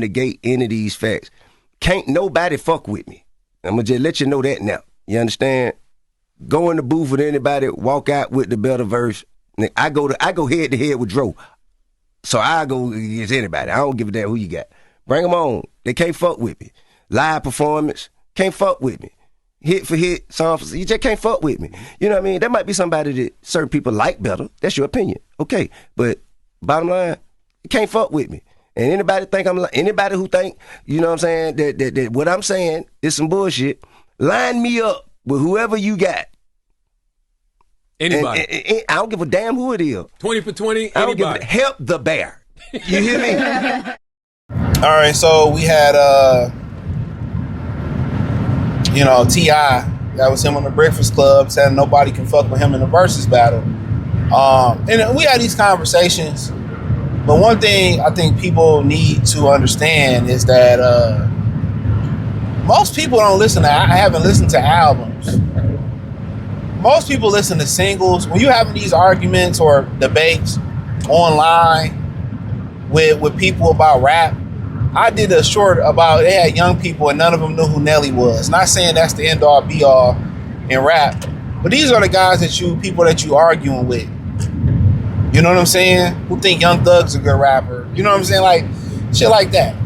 negate any of these facts. Can't nobody fuck with me. I'm gonna just let you know that now. You understand? Go in the booth with anybody, walk out with the better verse. I go head to head with Dro. So I go against anybody. I don't give a damn who you got. Bring them on. They can't fuck with me. Live performance, can't fuck with me. Hit for hit, song for you just can't fuck with me. You know what I mean? That might be somebody that certain people like better. That's your opinion. Okay. But bottom line, you can't fuck with me. And anybody who think, you know what I'm saying, that what I'm saying is some bullshit, line me up with whoever you got. Anybody. And I don't give a damn who it is. 20 for 20, I don't anybody. give a help the bear. You hear me? All right, so we had, T.I. That was him on the Breakfast Club saying nobody can fuck with him in the Verzuz battle. And we had these conversations. But one thing I think people need to understand is that most people don't listen to, I haven't listened to albums. Most people listen to singles. When you're having these arguments or debates online with people about rap, I did a short about, they had young people and none of them knew who Nelly was. Not saying that's the end all be all in rap, but these are the guys people that you arguing with. You know what I'm saying? Who think Young Thug's a good rapper? You know what I'm saying? Like, shit like that.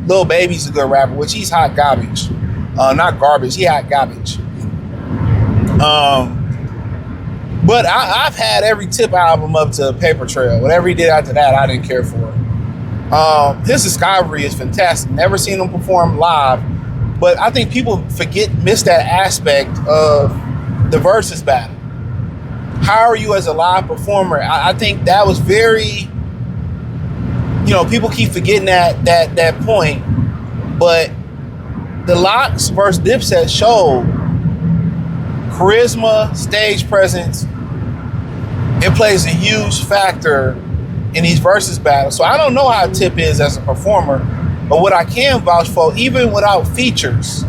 Lil Baby's a good rapper, which he's hot garbage. Not garbage, he hot garbage. But I've had every Tip album up to Paper Trail. Whatever he did after that, I didn't care for. His discovery is fantastic. Never seen him perform live. But I think people miss that aspect of the Verzuz battle. How are you as a live performer? I think that was very, people keep forgetting that point. But the Lox versus Dipset showed charisma, stage presence. It plays a huge factor in these Verzuz battles. So I don't know how Tip is as a performer, but what I can vouch for, even without features,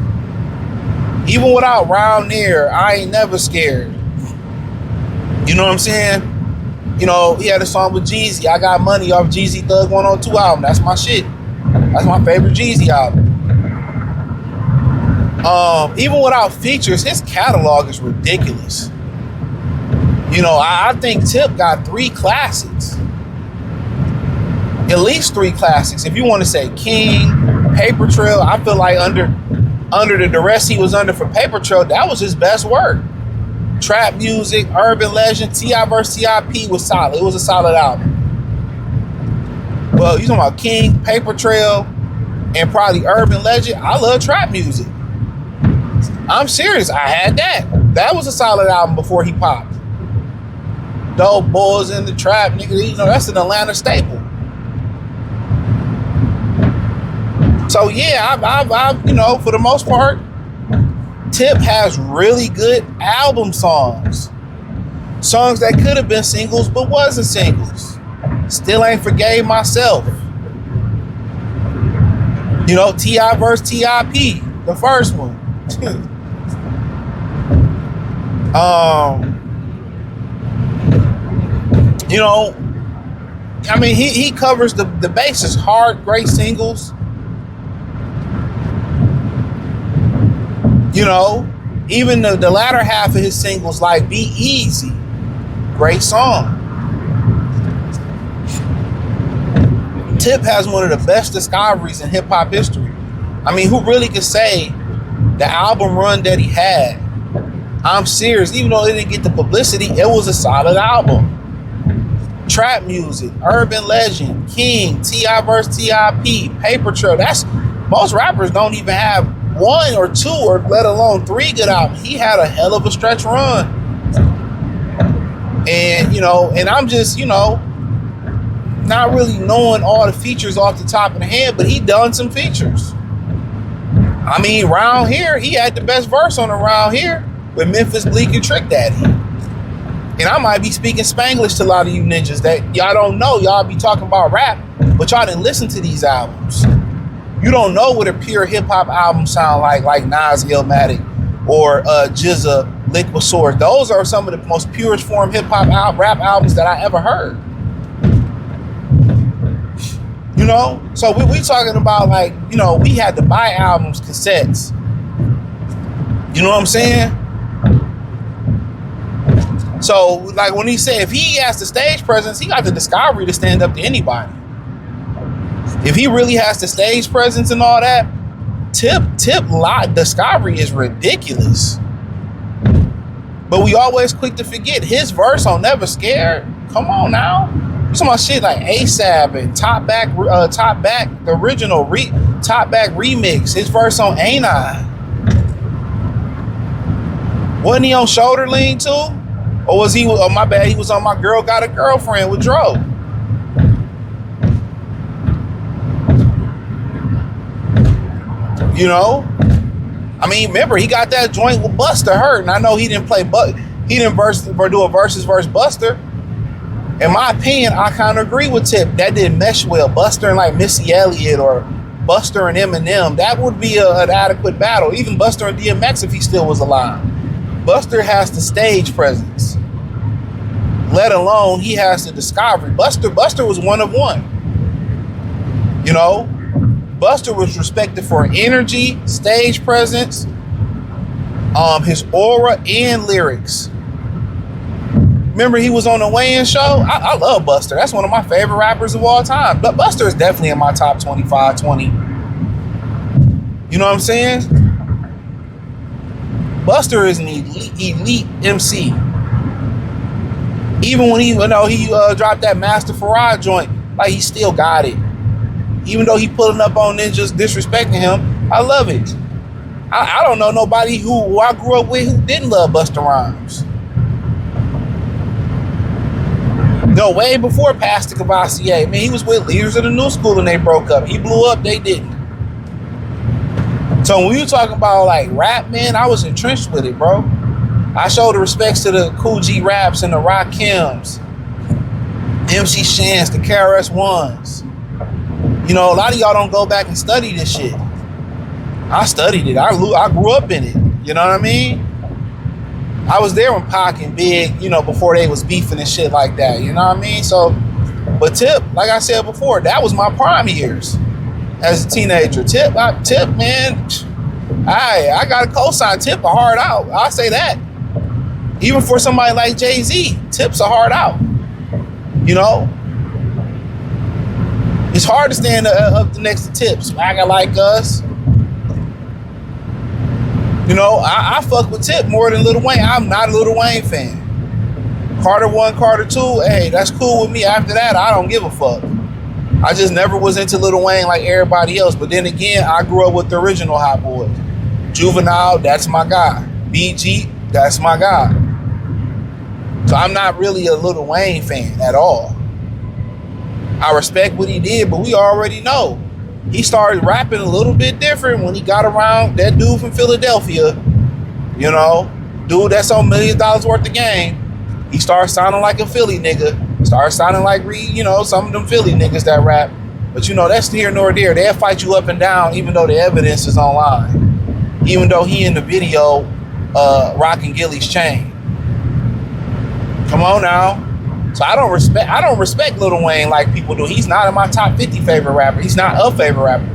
even without Round Near, I ain't never scared. You know what I'm saying? He had a song with Jeezy. I Got Money off Jeezy Thug 102 album. That's my shit. That's my favorite Jeezy album. Even without features, his catalog is ridiculous. I think Tip got 3 classics. At least 3 classics. If you want to say King, Paper Trail, I feel like under the duress he was under for Paper Trail, that was his best work. Trap Music, Urban Legend, T.I. vs. T.I.P. was solid. It was a solid album. Well, you talking about King, Paper Trail, and probably Urban Legend. I love Trap Music. I'm serious. I had that. That was a solid album before he popped. Dope Boys in the Trap, nigga. That's an Atlanta staple. So yeah, I've for the most part, Tip has really good album songs. Songs that could have been singles but wasn't singles. Still Ain't Forgave Myself. T.I. vs. T.I.P. The first one. He covers the bases. Hard, great singles. Even the latter half of his singles, like Be Easy, great song. Tip has one of the best discoveries in hip hop history. Who really could say the album run that he had? I'm serious, even though it didn't get the publicity, it was a solid album. Trap Music, Urban Legend, King, T.I. vs. T.I.P., Paper Trail. Most rappers don't even have 1 or 2 or let alone 3 good albums. He had a hell of a stretch run. And, and I'm just, not really knowing all the features off the top of the head, but he done some features. Round Here, he had the best verse on Around Here with Memphis Bleak and Trick Daddy. And I might be speaking Spanglish to a lot of you ninjas that y'all don't know. Y'all be talking about rap, but y'all didn't listen to these albums. You don't know what a pure hip-hop album sound like Nas Illmatic or Jizza, Liquid Swords. Those are some of the most purest form hip-hop rap albums that I ever heard. You know? So we talking about like, you know, we had to buy albums, cassettes. You know what I'm saying? So like when he said if he has the stage presence, he got the discovery to stand up to anybody. If he really has the stage presence and all that, Tip lot discovery is ridiculous. But we always quick to forget his verse on Never Scared. Come on now. You talking about shit like ASAP and Top Back, the original Top Back remix. His verse on Ain't I? Wasn't he on Shoulder Lean too? Or was he, oh my bad, he was on My Girl Got a Girlfriend with Dro. You know? I mean, remember, he got that joint with Buster Hurt, and I know he didn't do a versus Buster. In my opinion, I kind of agree with Tip. That didn't mesh well. Buster and like Missy Elliott or Buster and Eminem, that would be an adequate battle. Even Buster and DMX if he still was alive. Buster has the stage presence. Let alone he has the discovery. Buster was one of one. You know? Buster was respected for energy, stage presence, his aura, and lyrics. Remember, he was on the weigh-in show? I love Buster. That's one of my favorite rappers of all time. But Buster is definitely in my top 25, 20. You know what I'm saying? Buster is an elite MC. Even when he dropped that Master Farad joint, like he still got it. Even though he pulling up on ninjas disrespecting him, I love it. I don't know nobody who I grew up with who didn't love Busta Rhymes. No, way before Pastor Cavassier. Man, he was with Leaders of the New School and they broke up. He blew up, they didn't. So when you talking about like rap, man, I was entrenched with it, bro. I showed the respects to the Cool G Raps and the Rakims, MC Shans, the KRS-Ones. You know, a lot of y'all don't go back and study this shit. I studied it. I grew up in it. You know what I mean? I was there when Pac and Big, you know, before they was beefing and shit like that. You know what I mean? So, but Tip, like I said before, that was my prime years as a teenager. Tip, man, I got a cosign. Tip a hard out. I'll say that. Even for somebody like Jay-Z, Tip's a hard out. You know? It's hard to stand up next to Tip. Swagger like us. You know, I fuck with Tip more than Lil Wayne. I'm not a Lil Wayne fan. Carter 1, Carter 2, hey, that's cool with me. After that, I don't give a fuck. I just never was into Lil Wayne like everybody else. But then again, I grew up with the original Hot Boys. Juvenile, that's my guy. BG, that's my guy. So I'm not really a Lil Wayne fan at all. I respect what he did, but we already know. He started rapping a little bit different when he got around that dude from Philadelphia. You know, dude that's on $1 million worth of game. He started sounding like a Philly nigga. Started sounding like, you know, some of them Philly niggas that rap. But you know, that's here nor there. They'll fight you up and down even though the evidence is online. Even though he in the video rocking Gilly's chain. Come on now. So I don't respect Lil Wayne like people do. He's not in my top 50 favorite rapper. He's not a favorite rapper.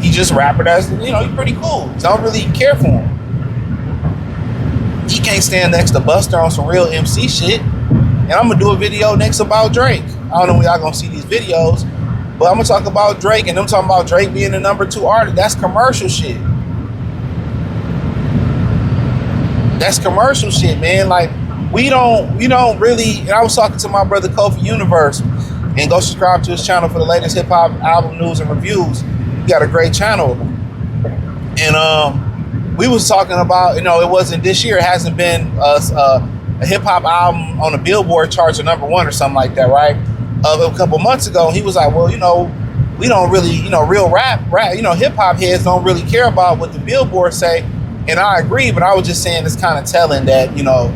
He just a rapper that's, you know, he's pretty cool. So I don't really care for him. He can't stand next to Buster on some real MC shit. And I'm gonna do a video next about Drake. I don't know when y'all gonna see these videos, but I'm gonna talk about Drake and them talking about Drake being the #2 artist. That's commercial shit. That's commercial shit, man. Like, we don't really, and I was talking to my brother Kofi Universe, and go subscribe to his channel for the latest hip hop album news and reviews. He got a great channel. And we was talking about, you know, it wasn't this year, it hasn't been a hip hop album on the Billboard charts or #1 or something like that, right? A couple months ago, he was like, well, you know, we don't really, you know, real rap, you know, hip hop heads don't really care about what the Billboard say. And I agree, but I was just saying it's kind of telling that, you know,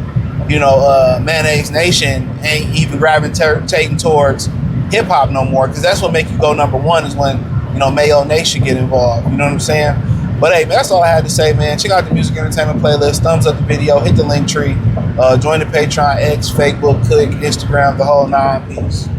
Mayonnaise Nation ain't even gravitating towards hip hop no more, because that's what make you go #1 is when, you know, Mayo Nation get involved. You know what I'm saying? But hey, man, that's all I had to say, man. Check out the music entertainment playlist. Thumbs up the video. Hit the link tree. Join the Patreon, X, Facebook, Click, Instagram, the whole 9. Peace.